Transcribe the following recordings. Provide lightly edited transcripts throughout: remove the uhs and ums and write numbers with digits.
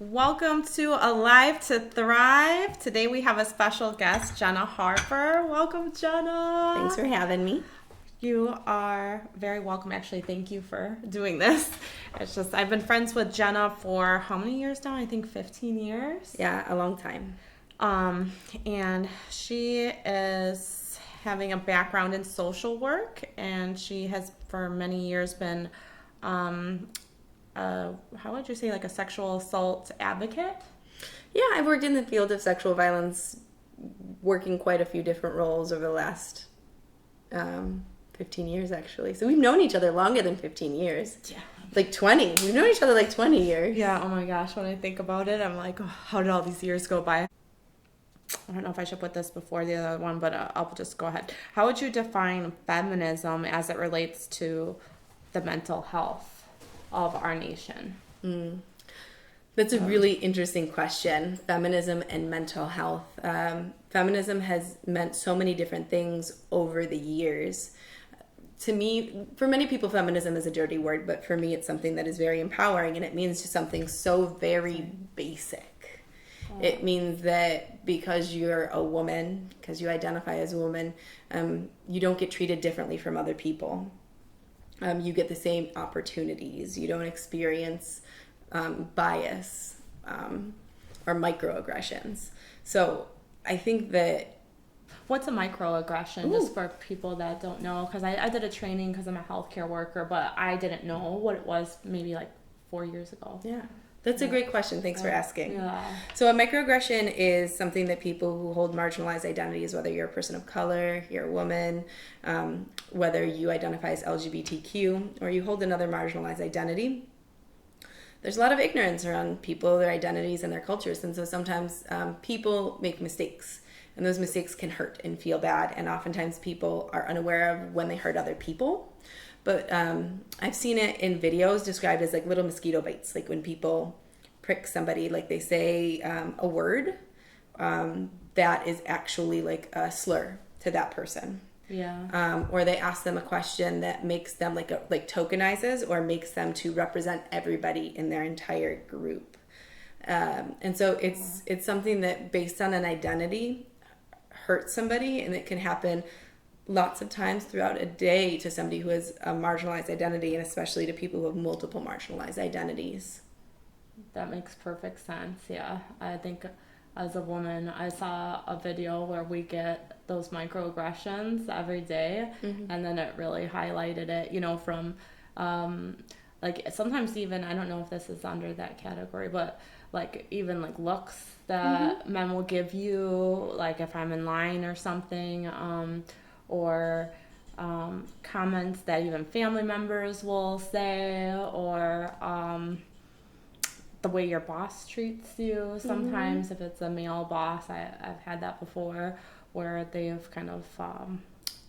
Welcome to Alive to Thrive. Today we have a special guest, Jenna Harper. Welcome, Jenna. Thanks for having me. You are very welcome. Actually, thank you for doing this. It's just, I've been friends with Jenna for how many years now? I think 15 years. Yeah, a long time. And she is having a background in social work, and she has for many years been, how would you say, like a sexual assault advocate? Yeah, I've worked in the field of sexual violence, working quite a few different roles over the last 15 years, actually. So we've known each other longer than 15 years. Yeah. Like 20. We've known each other like 20 years. Yeah, oh my gosh, when I think about it, I'm like, oh, how did all these years go by? I don't know if I should put this before the other one, but I'll just go ahead. How would you define feminism as it relates to the mental health of our nation? That's a really interesting question. Feminism and mental health. Feminism has meant so many different things over the years. To me, for many people, feminism is a dirty word, but for me, it's something that is very empowering, and it means just something so very basic. It means that because you're a woman, because you identify as a woman, you don't get treated differently from other people. You get the same opportunities. You don't experience bias or microaggressions. So I think that... What's a microaggression, just for people that don't know? Because I did a training because I'm a healthcare worker, but I didn't know what it was maybe like 4 years ago. Yeah. That's a great question. Thanks for asking. Yeah. So a microaggression is something that people who hold marginalized identities, whether you're a person of color, you're a woman, whether you identify as LGBTQ, or you hold another marginalized identity, there's a lot of ignorance around people, their identities, and their cultures. And so sometimes people make mistakes, and those mistakes can hurt and feel bad. And oftentimes people are unaware of when they hurt other people. But I've seen it in videos described as like little mosquito bites, like when people prick somebody, like they say a word that is actually like a slur to that person. Yeah. Or they ask them a question that makes them like tokenizes or makes them to represent everybody in their entire group. And so it's something that based on an identity hurts somebody, and it can happen lots of times throughout a day to somebody who has a marginalized identity, and especially to people who have multiple marginalized identities. That makes perfect sense. Yeah. I think as a woman, I saw a video where we get those microaggressions every day, and then it really highlighted it, from like sometimes even, I don't know if this is under that category, but like even like looks that men will give you, like if I'm in line or something, or comments that even family members will say, or the way your boss treats you sometimes. If it's a male boss, I've had that before, where they've kind of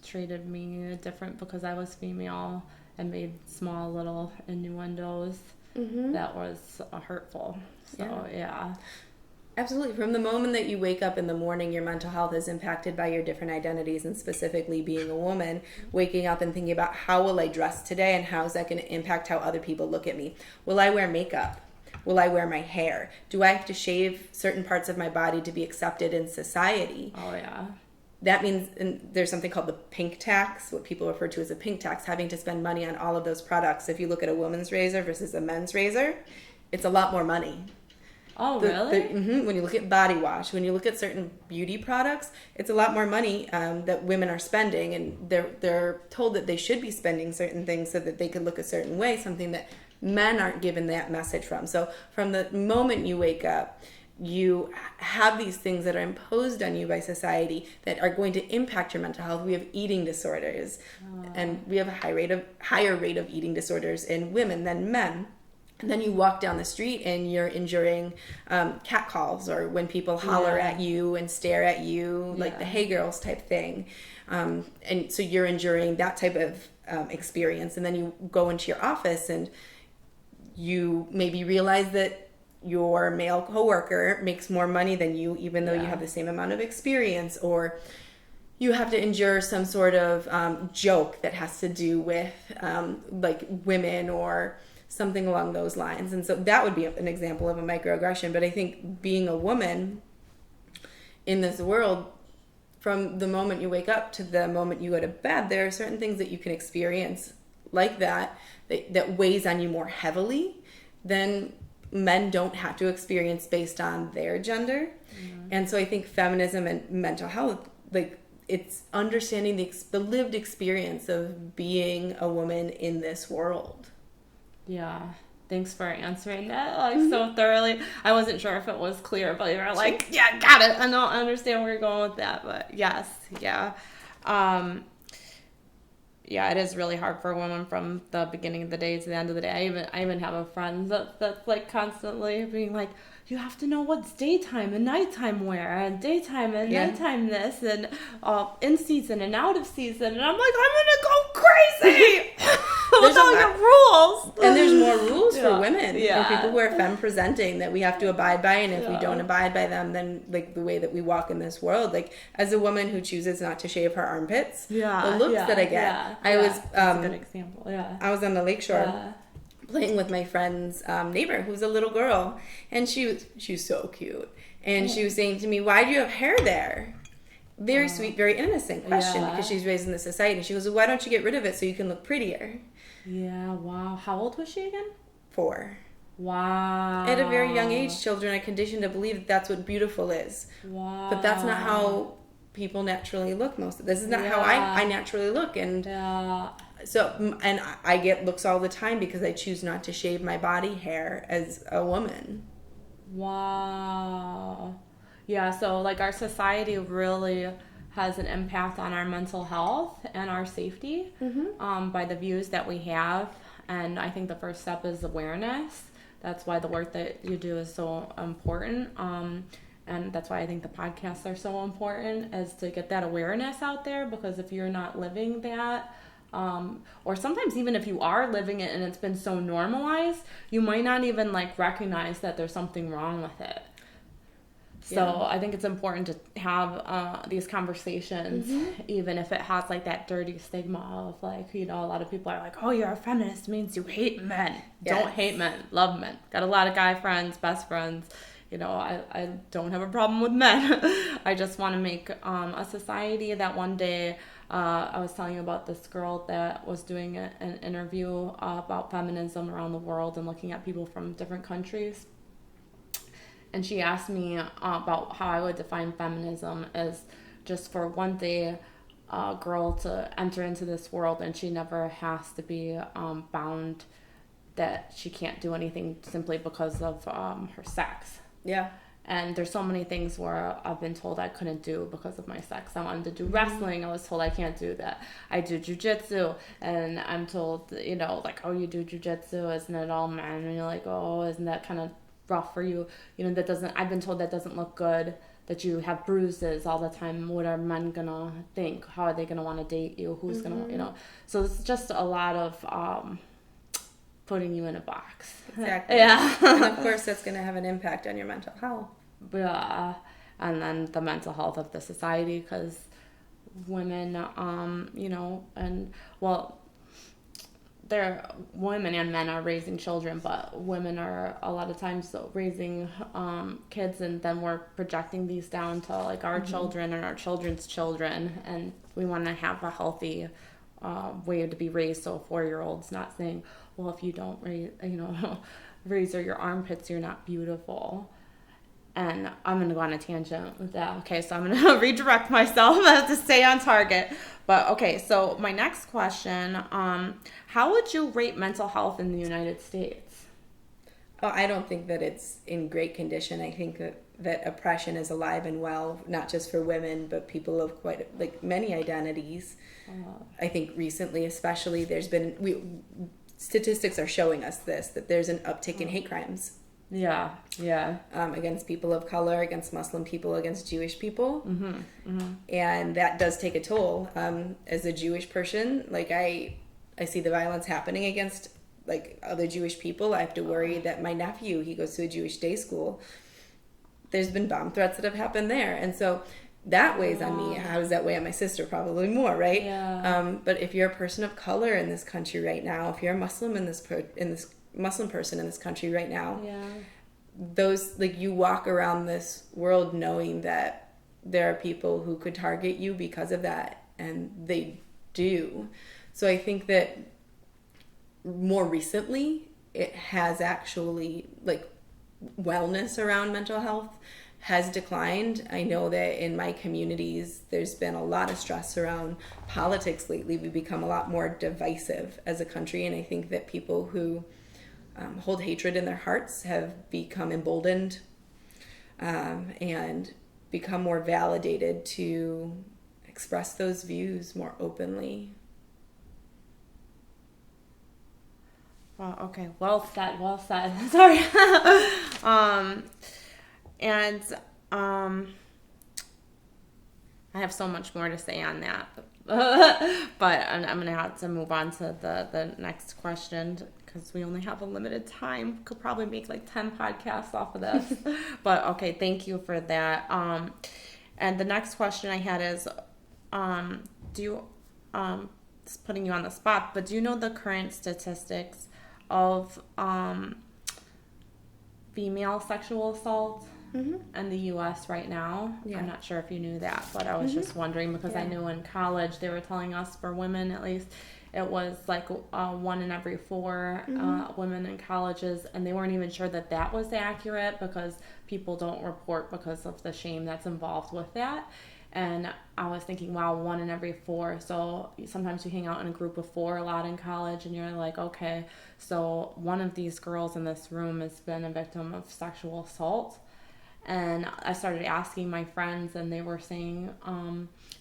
treated me different because I was female and made small little innuendos that was hurtful. So yeah. Absolutely. From the moment that you wake up in the morning, your mental health is impacted by your different identities, and specifically being a woman, waking up and thinking about how will I dress today and how is that going to impact how other people look at me? Will I wear makeup? Will I wear my hair? Do I have to shave certain parts of my body to be accepted in society? Oh, yeah. That means there's something called the pink tax, what people refer to as a pink tax, having to spend money on all of those products. If you look at a woman's razor versus a men's razor, it's a lot more money. Oh, really? When you look at body wash, when you look at certain beauty products, it's a lot more money that women are spending, and they're told that they should be spending certain things so that they could look a certain way, something that men aren't given that message from. So from the moment you wake up, you have these things that are imposed on you by society that are going to impact your mental health. We have eating disorders, and we have a higher rate of eating disorders in women than men. And then you walk down the street and you're enduring catcalls, or when people holler at you and stare at you, like the "Hey Girls" type thing. And so you're enduring that type of experience. And then you go into your office and you maybe realize that your male coworker makes more money than you, even though you have the same amount of experience, or you have to endure some sort of joke that has to do with like women or something along those lines. And so that would be an example of a microaggression. But I think being a woman in this world, from the moment you wake up to the moment you go to bed, there are certain things that you can experience like that weighs on you more heavily than men don't have to experience based on their gender. And so I think feminism and mental health, like, it's understanding the lived experience of being a woman in this world. Yeah. Thanks for answering that like so thoroughly. I wasn't sure if it was clear, but you were like, yeah, got it. I understand where you're going with that, but yes, yeah. Yeah, it is really hard for women from the beginning of the day to the end of the day. I even have a friend that's like constantly being like, you have to know what's daytime and nighttime wear, and daytime and nighttime this, and in season and out of season. And I'm like, I'm gonna go crazy with all your rules. And there's more rules for women, for people who are femme presenting, that we have to abide by. And if we don't abide by them, then like the way that we walk in this world, like as a woman who chooses not to shave her armpits, the looks that I get. That's a good example. I was on the lakeshore. Playing with my friend's neighbor, who's a little girl, and she was so cute, and she was saying to me, "Why do you have hair there?" Very sweet, very innocent question, because she's raised in this society. And she goes, well, "Why don't you get rid of it so you can look prettier?" Yeah, wow. How old was she again? 4. Wow. At a very young age, children are conditioned to believe that that's what beautiful is. Wow. But that's not how people naturally look. This is not how I naturally look, and so, and I get looks all the time because I choose not to shave my body hair as a woman. Wow. Yeah, so like our society really has an impact on our mental health and our safety by the views that we have. And I think the first step is awareness. That's why the work that you do is so important. And that's why I think the podcasts are so important, is to get that awareness out there, because if you're not living that, or sometimes even if you are living it and it's been so normalized, you might not even like recognize that there's something wrong with it. So I think it's important to have these conversations, even if it has like that dirty stigma of like, you know, a lot of people are like, oh, you're a feminist means you hate men. Don't hate men, love men. Got a lot of guy friends, best friends. You know, I don't have a problem with men. I just want to make a society that one day, I was telling you about this girl that was doing an interview about feminism around the world and looking at people from different countries. And she asked me about how I would define feminism as just for one day a girl to enter into this world and she never has to be bound that she can't do anything simply because of her sex. Yeah. And there's so many things where I've been told I couldn't do because of my sex. I wanted to do wrestling. I was told I can't do that. I do jujitsu. And I'm told, you know, like, oh, you do jujitsu. Isn't it all men? And you're like, oh, isn't that kind of rough for you? You know, I've been told that doesn't look good, that you have bruises all the time. What are men going to think? How are they going to want to date you? Who's going to, you know? So it's just a lot of putting you in a box. Exactly. Yeah. And of course that's going to have an impact on your mental health. Yeah. And then the mental health of the society, because women, you know, and well, women and men are raising children, but women are a lot of times raising kids, and then we're projecting these down to like our children and our children's children, and we want to have a healthy way to be raised. So a 4-year-old's not saying, well, if you don't raise your armpits, you're not beautiful. And I'm going to go on a tangent with that. Okay, so I'm going to redirect myself. I have to stay on target. But okay, so my next question, how would you rate mental health in the United States? Oh, I don't think that it's in great condition. I think that oppression is alive and well, not just for women, but people of quite like many identities. I think recently, especially, there's been statistics are showing us that there's an uptick in hate crimes. Yeah. Against people of color, against Muslim people, against Jewish people. And that does take a toll. As a Jewish person, like I see the violence happening against like other Jewish people. I have to worry that my nephew, he goes to a Jewish day school. There's been bomb threats that have happened there. And so that weighs on me. How does that weigh on my sister? Probably more, right? Yeah. But if you're a person of color in this country right now, if you're a Muslim in this Muslim person in this country right now. Yeah. Those, like, you walk around this world knowing that there are people who could target you because of that, and they do. So I think that more recently it has actually, like, wellness around mental health has declined. I know that in my communities there's been a lot of stress around politics lately. We've become a lot more divisive as a country, and I think that people who hold hatred in their hearts have become emboldened and become more validated to express those views more openly. Well, okay. Well said. Sorry. I have so much more to say on that, but I'm gonna have to move on to the next question because we only have a limited time. Could probably make like 10 podcasts off of this, but okay. Thank you for that. And the next question I had is, do you, just putting you on the spot, but do you know the current statistics of female sexual assault in the U.S. right now? Yeah. I'm not sure if you knew that, but I was just wondering because I knew in college they were telling us, for women at least, it was like 1 in every 4 women in colleges, and they weren't even sure that that was accurate because people don't report because of the shame that's involved with that. And I was thinking, wow, 1 in every 4. So sometimes you hang out in a group of 4 a lot in college, and you're like, okay, so one of these girls in this room has been a victim of sexual assault. And I started asking my friends, and they were saying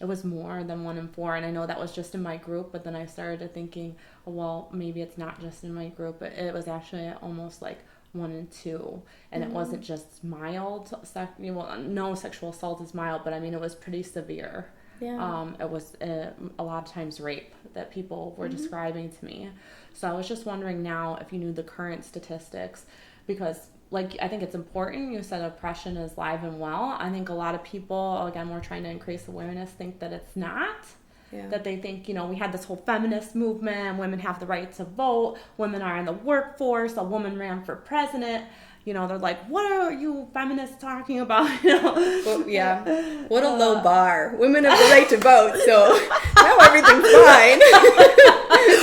it was more than 1 in 4. And I know that was just in my group, but then I started thinking, well, maybe it's not just in my group. It was actually almost like 1 in 2, and it wasn't just mild. No sexual assault is mild, but I mean it was pretty severe. Yeah. It was a lot of times rape that people were describing to me. So I was just wondering now if you knew the current statistics, because like I think it's important. You said oppression is live and well. I think a lot of people, again, we're trying to increase awareness, think that it's not. Yeah. That they think, we had this whole feminist movement, women have the right to vote, women are in the workforce, a woman ran for president. They're like, what are you feminists talking about? Well, yeah. What a low bar. Women have the right to vote, so now everything's fine.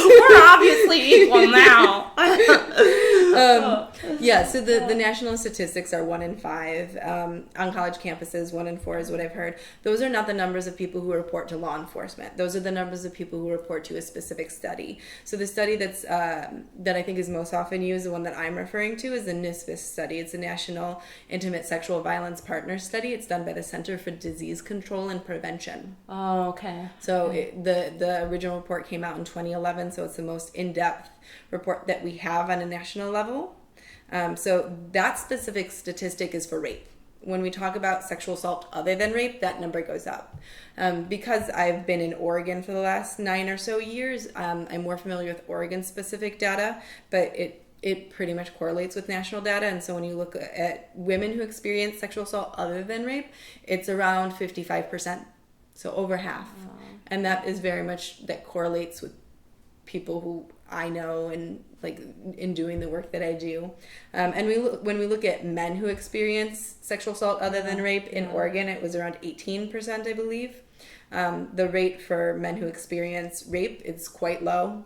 We're obviously equal now. Yeah, so the national statistics are 1 in 5. On college campuses, 1 in 4 is what I've heard. Those are not the numbers of people who report to law enforcement. Those are the numbers of people who report to a specific study. So the study that I think is most often used, the one that I'm referring to, is the NISVIS study. It's a National Intimate Sexual Violence Partner Study. It's done by the Center for Disease Control and Prevention. Oh, okay. So the original report came out in 2011, so it's the most in-depth report that we have on a national level. So that specific statistic is for rape. When we talk about sexual assault other than rape, that number goes up. Because I've been in Oregon for the last 9 or so years, I'm more familiar with Oregon-specific data, but it pretty much correlates with national data. And so when you look at women who experience sexual assault other than rape, it's around 55%, so over half. Oh. And that is very much, that correlates with people who I know and like in doing the work that I do. And when we look at men who experience sexual assault other than rape, in Oregon it was around 18%, I believe. The rate for men who experience rape is quite low.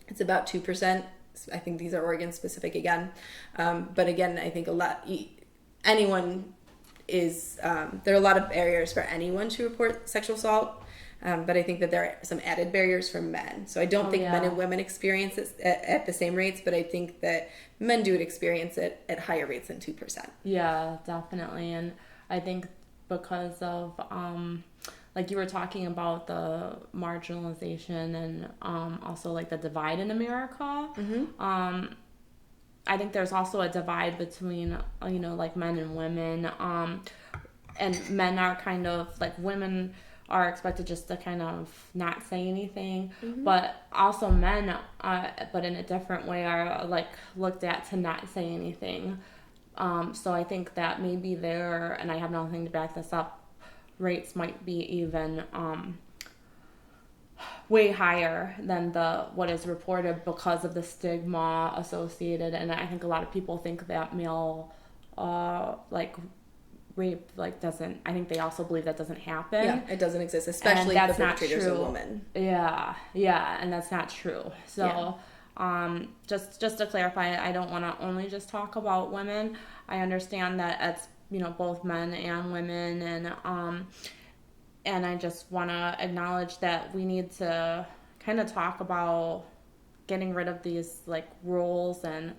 It's about 2%. I think these are Oregon specific again. But again, I think anyone is, there are a lot of barriers for anyone to report sexual assault. But I think that there are some added barriers for men. So I don't think men and women experience it at the same rates, but I think that men do experience it at higher rates than 2%. Yeah, definitely. And I think because of, like you were talking about the marginalization and also like the divide in America, I think there's also a divide between, like men and women. And men are kind of like, women are expected just to kind of not say anything, but also men, but in a different way, are like looked at to not say anything. So I think that maybe there, and I have nothing to back this up, rates might be even way higher than what is reported because of the stigma associated. And I think a lot of people think that male like rape doesn't. I think they also believe that doesn't happen. Yeah, it doesn't exist, especially if the perpetrator's a woman. Yeah, and that's not true. So, just to clarify, I don't want to only just talk about women. I understand that it's both men and women, and I just want to acknowledge that we need to kind of talk about getting rid of these rules and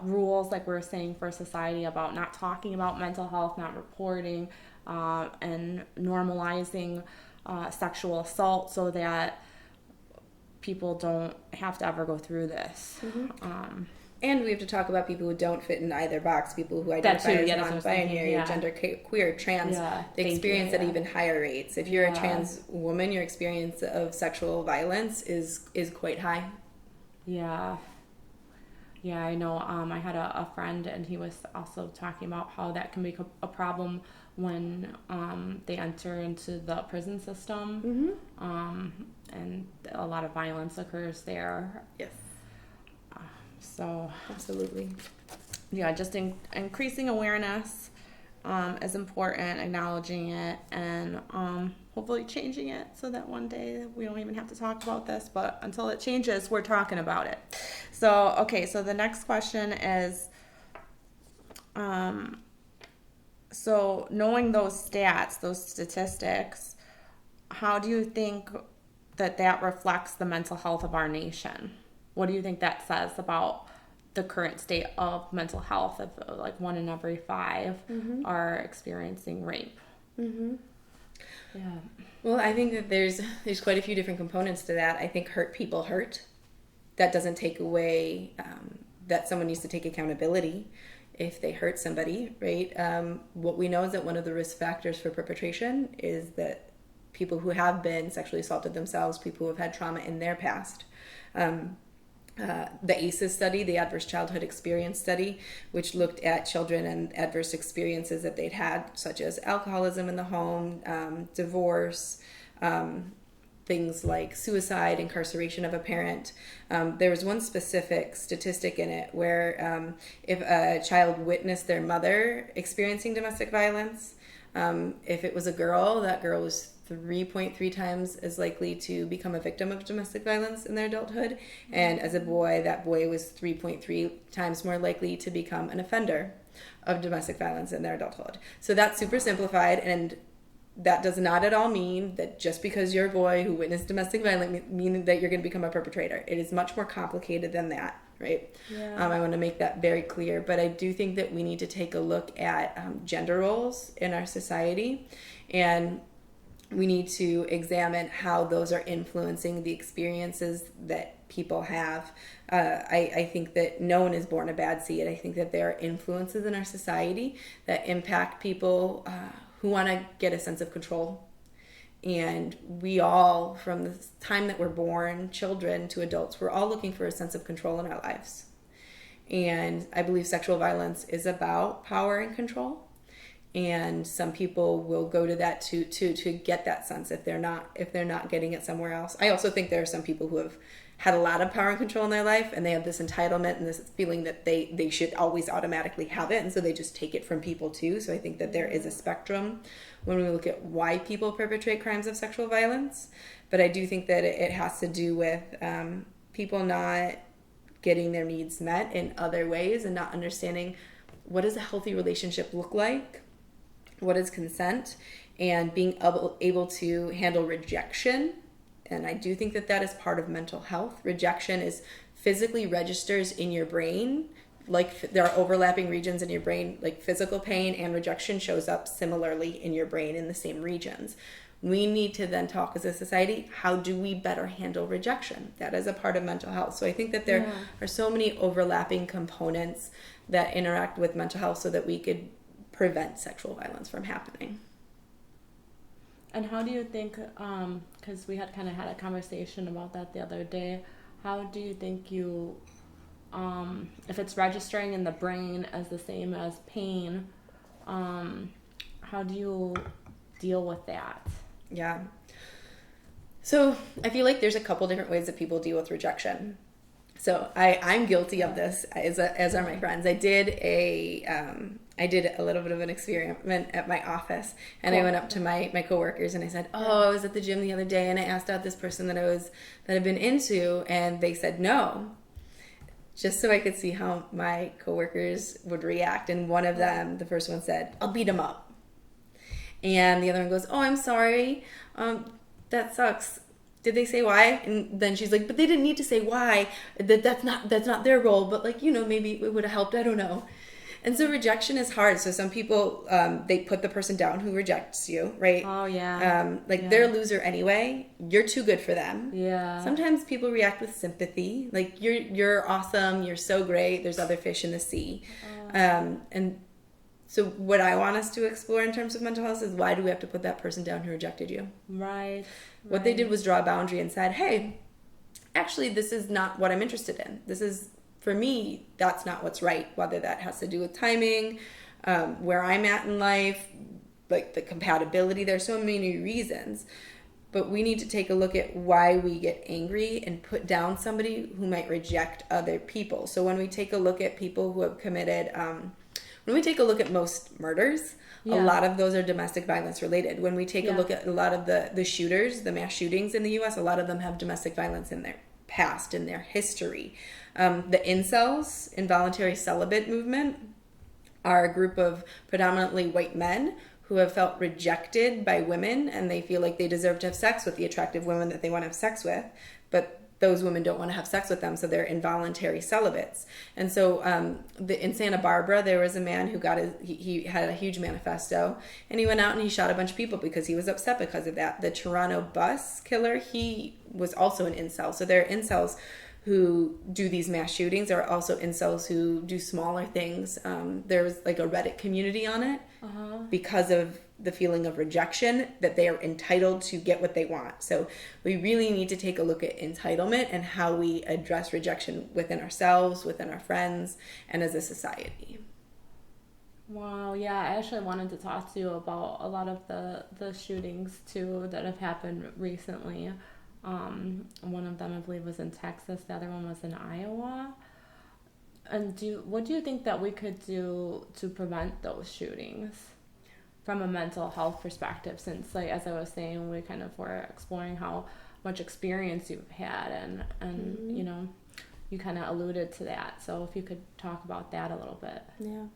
rules, like we were saying, for society about not talking about mental health, not reporting, and normalizing sexual assault so that people don't have to ever go through this. Mm-hmm. And we have to talk about people who don't fit in either box, people who identify as non-binary, gender queer, trans. They experience at even higher rates. If you're a trans woman, your experience of sexual violence is quite high. Yeah, I know. I had a friend, and he was also talking about how that can become a problem when they enter into the prison system. Mm-hmm. And a lot of violence occurs there. Yes. So absolutely. Yeah, just increasing awareness is important, acknowledging it, and hopefully changing it so that one day we don't even have to talk about this, but until it changes, we're talking about it. So, okay, so the next question is, so knowing those stats, those statistics, how do you think that reflects the mental health of our nation? What do you think that says about the current state of mental health? If 1 in every 5 mm-hmm. are experiencing rape. Mm-hmm. Yeah. Well, I think that there's quite a few different components to that. I think hurt people hurt. That doesn't take away that someone needs to take accountability if they hurt somebody, right? What we know is that one of the risk factors for perpetration is that people who have been sexually assaulted themselves, people who have had trauma in their past. The ACEs study, the Adverse Childhood Experience Study, which looked at children and adverse experiences that they'd had, such as alcoholism in the home, divorce, things like suicide, incarceration of a parent. There was one specific statistic in it where if a child witnessed their mother experiencing domestic violence, if it was a girl, that girl was 3.3 times as likely to become a victim of domestic violence in their adulthood. And as a boy, that boy was 3.3 times more likely to become an offender of domestic violence in their adulthood. So that's super simplified, and that does not at all mean that just because you're a boy who witnessed domestic violence mean that you're going to become a perpetrator. It is much more complicated than that, right? Yeah. I want to make that very clear. But I do think that we need to take a look at gender roles in our society, and we need to examine how those are influencing the experiences that people have. I think that no one is born a bad seed. I think that there are influences in our society that impact people who want to get a sense of control. And we all, from the time that we're born, children to adults, we're all looking for a sense of control in our lives. And I believe sexual violence is about power and control. And some people will go to that to get that sense if they're not getting it somewhere else. I also think there are some people who have had a lot of power and control in their life, and they have this entitlement and this feeling that they should always automatically have it, and so they just take it from people too. So I think that there is a spectrum when we look at why people perpetrate crimes of sexual violence. But I do think that it has to do with people not getting their needs met in other ways and not understanding what does a healthy relationship look like, what is consent, and being able to handle rejection. And I do think that is part of mental health. Rejection is physically registers in your brain. Like there are overlapping regions in your brain, like physical pain and rejection shows up similarly in your brain in the same regions. We need to then talk as a society, how do we better handle rejection? That is a part of mental health. So I think that there are so many overlapping components that interact with mental health so that we could prevent sexual violence from happening. And how do you think, because we had kind of had a conversation about that the other day, how do you think you, if it's registering in the brain as the same as pain, how do you deal with that? Yeah. So I feel like there's a couple different ways that people deal with rejection. So I'm guilty of this, as are my friends. I did a little bit of an experiment at my office, and I went up to my coworkers and I said, "Oh, I was at the gym the other day and I asked out this person that I've been into, and they said no," just so I could see how my coworkers would react. And one of them, the first one, said, "I'll beat him up," and the other one goes, "Oh, I'm sorry, that sucks. Did they say why?" And then she's like, "But they didn't need to say why. That's not their role. But like, maybe it would have helped. I don't know." And so rejection is hard. So some people, they put the person down who rejects you, right? Oh yeah. They're a loser anyway. You're too good for them. Yeah. Sometimes people react with sympathy, like you're awesome. You're so great. There's other fish in the sea. And so what I want us to explore in terms of mental health is, why do we have to put that person down who rejected you? Right. What they did was draw a boundary and said, "Hey, actually, this is not what I'm interested in. This is, for me, that's not what's right." Whether that has to do with timing, where I'm at in life, like the compatibility. There's so many reasons. But we need to take a look at why we get angry and put down somebody who might reject other people. So when we take a look at people who have committed... when we take a look at most murders, a lot of those are domestic violence related. When we take a look at a lot of the shooters, the mass shootings in the U.S., a lot of them have domestic violence in their past, in their history. The incels, involuntary celibate movement, are a group of predominantly white men who have felt rejected by women, and they feel like they deserve to have sex with the attractive women that they want to have sex with, but those women don't want to have sex with them, so they're involuntary celibates. And so in Santa Barbara, there was a man who he had a huge manifesto, and he went out and he shot a bunch of people because he was upset because of that. The Toronto bus killer, he was also an incel. So there are incels who do these mass shootings. There are also incels who do smaller things. There's like a Reddit community on it because of the feeling of rejection, that they are entitled to get what they want. So we really need to take a look at entitlement and how we address rejection within ourselves, within our friends, and as a society. Wow, yeah, I actually wanted to talk to you about a lot of the shootings too that have happened recently. One of them, I believe, was in Texas. The other one was in Iowa. And what do you think that we could do to prevent those shootings from a mental health perspective? Since, like, as I was saying, we kind of were exploring how much experience you've had, and you kind of alluded to that. So if you could talk about that a little bit. Yeah.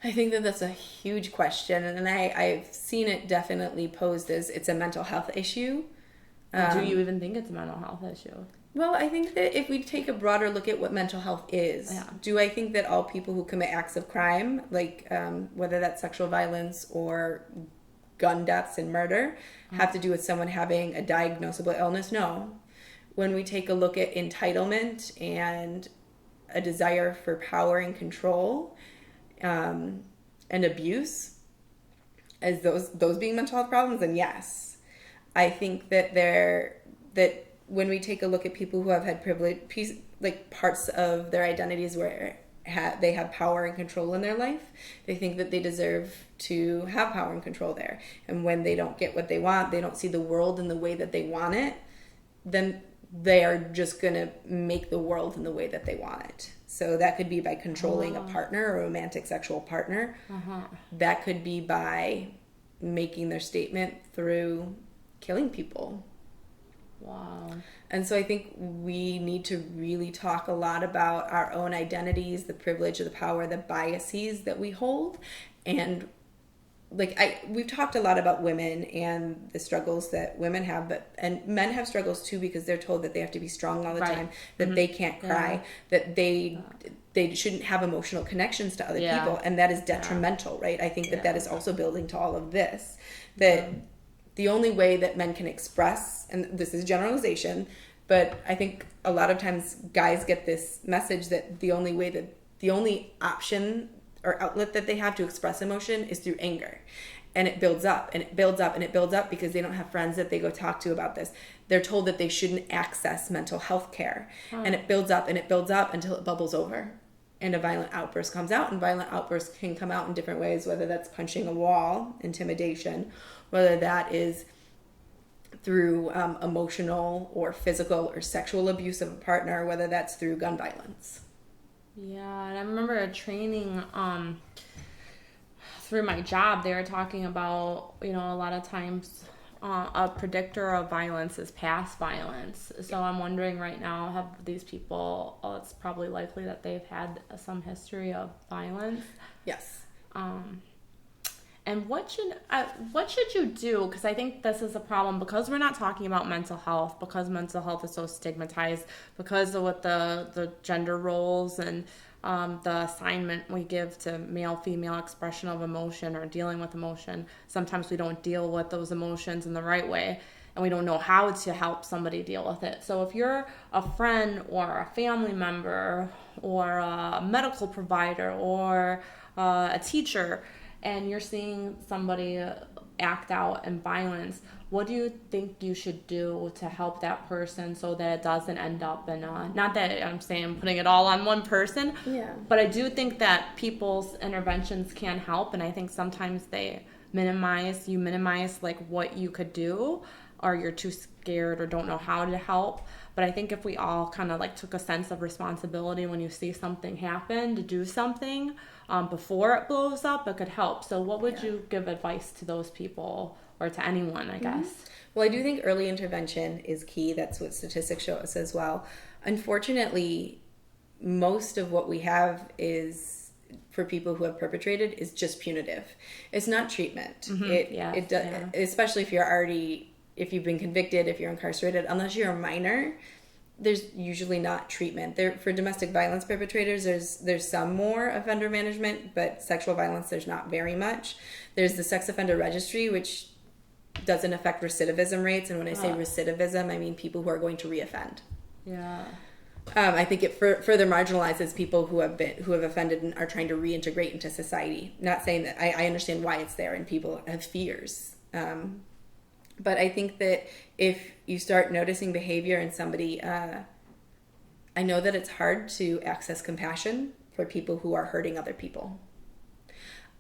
I think that that's a huge question, and I've seen it definitely posed as it's a mental health issue. Do you even think it's a mental health issue? Well, I think that if we take a broader look at what mental health is, do I think that all people who commit acts of crime, like whether that's sexual violence or gun deaths and murder, have to do with someone having a diagnosable illness? No. When we take a look at entitlement and a desire for power and control and abuse as those being mental health problems, then yes. I think that when we take a look at people who have had privilege, like parts of their identities where they have power and control in their life, they think that they deserve to have power and control there. And when they don't get what they want, they don't see the world in the way that they want it, then they are just going to make the world in the way that they want it. So that could be by controlling a partner, a romantic sexual partner. That could be by making their statement through killing people. Wow. And so I think we need to really talk a lot about our own identities, the privilege, the power, the biases that we hold. And we've talked a lot about women and the struggles that women have, and men have struggles too, because they're told that they have to be strong all the time, that they can't cry, that they shouldn't have emotional connections to other people, and that is detrimental, right? I think that is also building to all of this, that the only way that men can express, and this is generalization, but I think a lot of times guys get this message that the only option or outlet that they have to express emotion is through anger. And it builds up and it builds up and it builds up because they don't have friends that they go talk to about this. They're told that they shouldn't access mental health care. And it builds up and it builds up until it bubbles over and a violent outburst comes out. And violent outbursts can come out in different ways, whether that's punching a wall, intimidation, whether that is through emotional or physical or sexual abuse of a partner, whether that's through gun violence. Yeah, and I remember a training through my job, they were talking about, a lot of times a predictor of violence is past violence. So I'm wondering right now, have these people, it's probably likely that they've had some history of violence. Yes. And what should you do? Because I think this is a problem, because we're not talking about mental health, because mental health is so stigmatized, because of what the gender roles and the assignment we give to male-female expression of emotion or dealing with emotion. Sometimes we don't deal with those emotions in the right way, and we don't know how to help somebody deal with it. So if you're a friend or a family member or a medical provider or a teacher, and you're seeing somebody act out in violence, what do you think you should do to help that person so that it doesn't end up in not that I'm saying putting it all on one person, but I do think that people's interventions can help, and I think sometimes they minimize like what you could do, or you're too scared or don't know how to help. But I think if we all kind of like took a sense of responsibility when you see something happen, to do something before it blows up, it could help. So what would you give advice to those people, or to anyone, I guess? Well, I do think early intervention is key. That's what statistics show us as well. Unfortunately, most of what we have is, for people who have perpetrated, is just punitive. It's not treatment. Especially if you've been convicted, if you're incarcerated, unless you're a minor, there's usually not treatment. For domestic violence perpetrators, there's some more offender management, but sexual violence, there's not very much. There's the sex offender registry, which doesn't affect recidivism rates. And when I say recidivism, I mean people who are going to reoffend. Yeah. I think it further marginalizes people who have offended and are trying to reintegrate into society. Not saying that I understand why it's there and people have fears. But I think that if you start noticing behavior in somebody, I know that it's hard to access compassion for people who are hurting other people.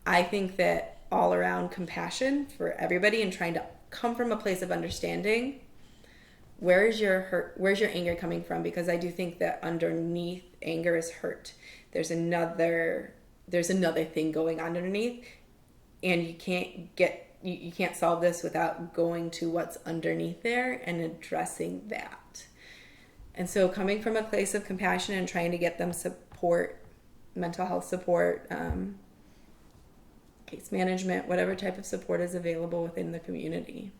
I think that all around compassion for everybody and trying to come from a place of understanding, where's your hurt, where's your anger coming from? Because I do think that underneath anger is hurt. There's another thing going on underneath, and you can't solve this without going to what's underneath there and addressing that. And so coming from a place of compassion and trying to get them support, mental health support, case management, whatever type of support is available within the community.